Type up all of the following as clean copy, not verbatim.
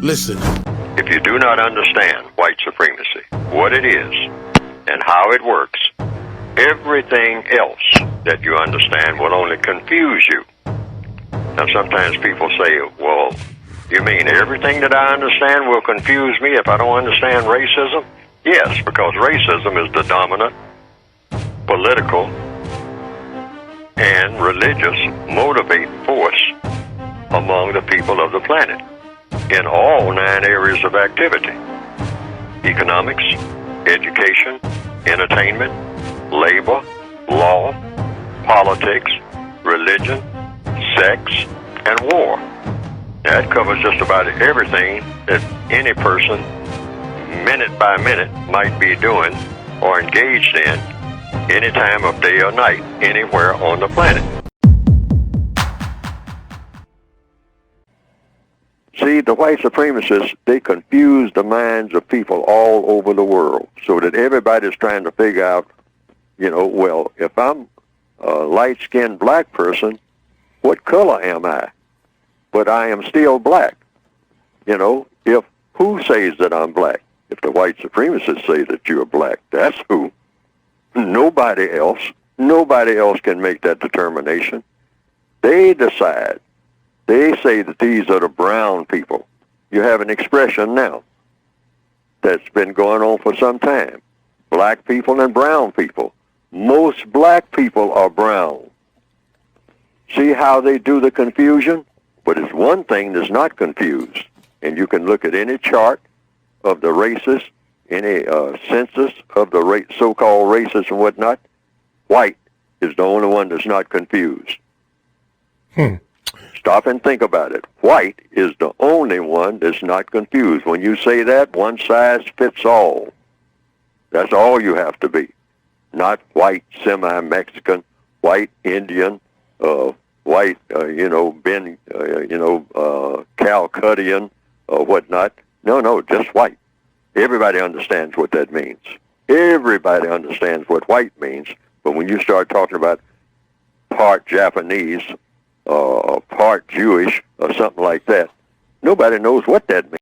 Listen. If you do not understand white supremacy, what it is, and how it works, everything else that you understand will only confuse you. Now, sometimes people say, well, you mean everything that I understand will confuse me if I don't understand racism? Yes, because racism is the dominant political and religious motivating force among the people of the planet in all 9 areas of activity: economics, education, entertainment, labor, law, politics, religion, sex, and war. That covers just about everything that any person, minute by minute, might be doing or engaged in any time of day or night, anywhere on the planet. See, the white supremacists, they confuse the minds of people all over the world so that everybody's trying to figure out, well, if I'm a light-skinned black person, what color am I? But I am still black. If who says that I'm black? If the white supremacists say that you're black, that's who. Nobody else. Nobody else can make that determination. They decide. They say that these are the brown people. You have an expression now that's been going on for some time. Black people and brown people. Most black people are brown. See how they do the confusion? But it's one thing that's not confused. And you can look at any chart of the races, any census of the so-called races and whatnot. White is the only one that's not confused. Stop and think about it. White is the only one that's not confused. When you say that, one size fits all. That's all you have to be. Not white, semi-Mexican, white Indian, white, Calcuttian, or whatnot. No, just white. Everybody understands what that means. Everybody understands what white means. But when you start talking about part Japanese, or part Jewish, or something like that, nobody knows what that means.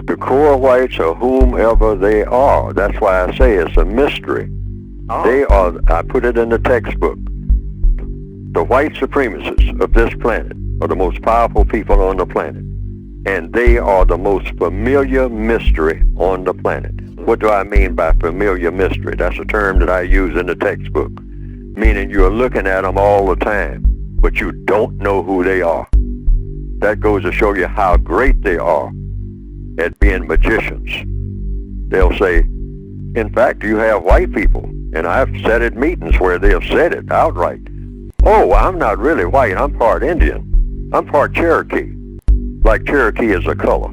The core whites are whomever they are. That's why I say it's a mystery. They are, I put it in the textbook, the white supremacists of this planet are the most powerful people on the planet. And they are the most familiar mystery on the planet. What do I mean by familiar mystery? That's a term that I use in the textbook. Meaning you're looking at them all the time, but you don't know who they are. That goes to show you how great they are at being magicians. They'll say, in fact, you have white people, and I've sat at meetings where they have said it outright. Oh, I'm not really white, I'm part Indian. I'm part Cherokee. Like Cherokee is a color.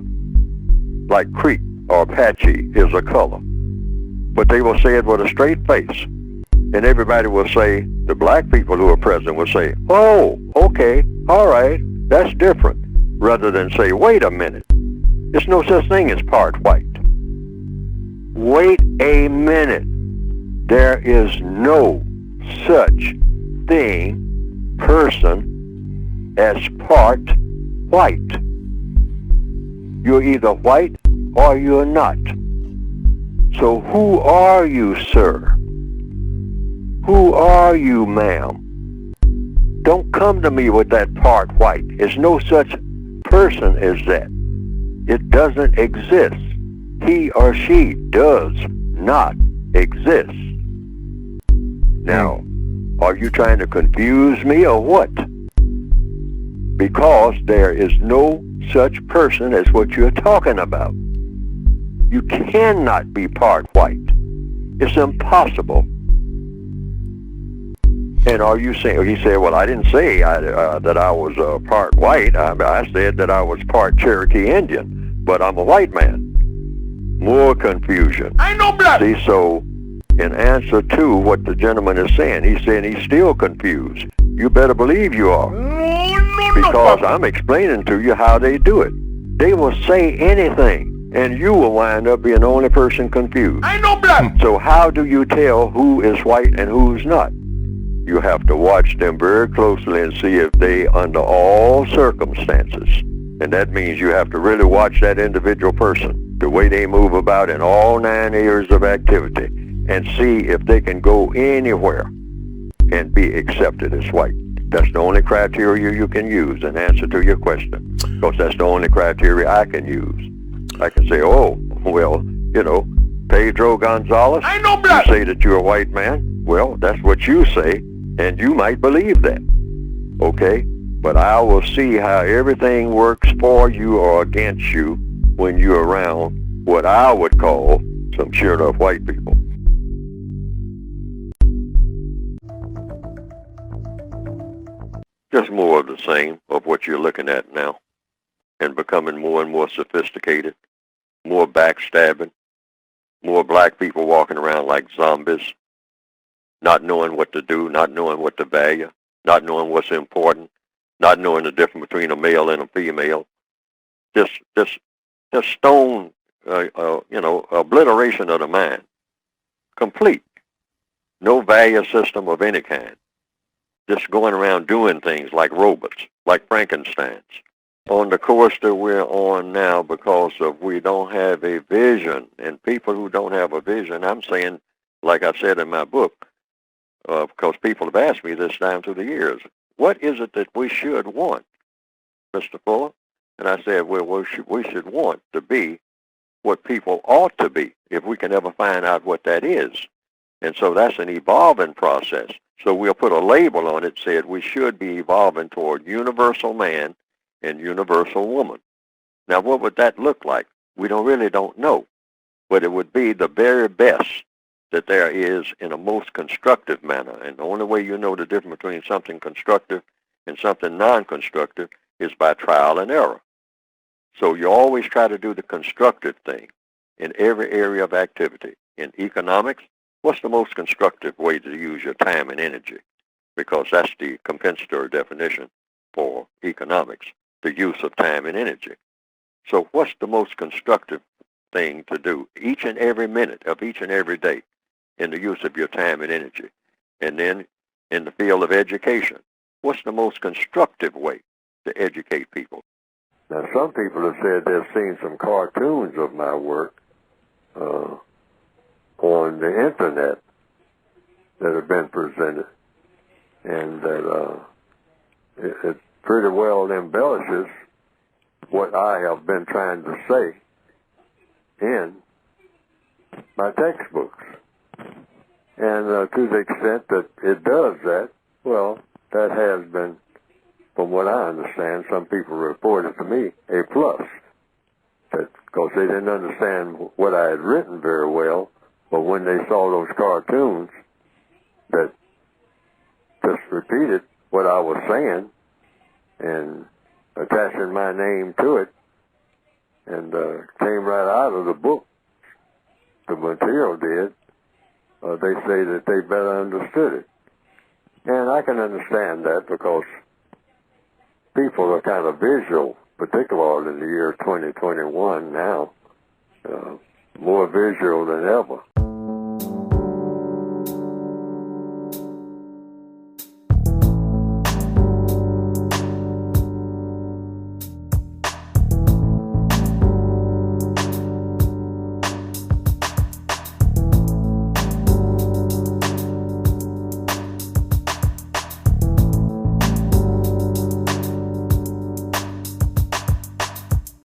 Like Creek or Apache is a color. But they will say it with a straight face. And everybody will say, the black people who are present will say, oh, okay, all right, that's different. Rather than say, wait a minute, there's no such thing as part white. Wait a minute. There is no such thing, person, as part white. You're either white or you're not. So who are you, sir? Who are you, ma'am? Don't come to me with that part white. There's no such person as that. It doesn't exist. He or she does not exist. Now, are you trying to confuse me or what? Because there is no such person as what you're talking about. You cannot be part white. It's impossible. And are you saying, he said, well, I didn't say that I was part white. I said that I was part Cherokee Indian, but I'm a white man. More confusion. I know black. See, so in answer to what the gentleman is saying, he's saying he's still confused. You better believe you are. Because I'm explaining to you how they do it. They will say anything, and you will wind up being the only person confused. I know black. So how do you tell who is white and who's not? You have to watch them very closely and see if they, under all circumstances, and that means you have to really watch that individual person, the way they move about in all 9 areas of activity, and see if they can go anywhere and be accepted as white. That's the only criteria you can use in answer to your question, because that's the only criteria I can use. I can say, oh, well, you know, Pedro Gonzalez, I know black. You say that you're a white man. Well, that's what you say, and you might believe that, okay? But I will see how everything works for you or against you when you're around what I would call some sure enough white people. Just more of the same of what you're looking at now, and becoming more and more sophisticated, more backstabbing, more black people walking around like zombies, not knowing what to do, not knowing what to value, not knowing what's important, not knowing the difference between a male and a female. Just stone, obliteration of the mind. Complete. No value system of any kind. Just going around doing things like robots, like Frankensteins. On the course that we're on now, because of we don't have a vision, and people who don't have a vision, I'm saying, like I said in my book, because people have asked me this time through the years, what is it that we should want, Mr. Fuller? And I said, well, we should want to be what people ought to be, if we can ever find out what that is. And so that's an evolving process. So we'll put a label on it, said we should be evolving toward universal man and universal woman. Now, what would that look like? We really don't know, but it would be the very best that there is in a most constructive manner. And the only way you know the difference between something constructive and something non-constructive is by trial and error. So you always try to do the constructive thing in every area of activity. In economics, what's the most constructive way to use your time and energy? Because that's the compensatory definition for economics, the use of time and energy. So what's the most constructive thing to do each and every minute of each and every day in the use of your time and energy? And then in the field of education, what's the most constructive way to educate people? Now, some people have said they've seen some cartoons of my work on the internet that have been presented, and that it pretty well embellishes what I have been trying to say in my textbooks. And to the extent that it does that, well, that has been, from what I understand, some people reported to me, a plus. Because they didn't understand what I had written very well, but when they saw those cartoons that just repeated what I was saying and attaching my name to it, and came right out of the book, the material did, they say that they better understood it. And I can understand that, because people are kind of visual, particularly in the year 2021 now, more visual than ever.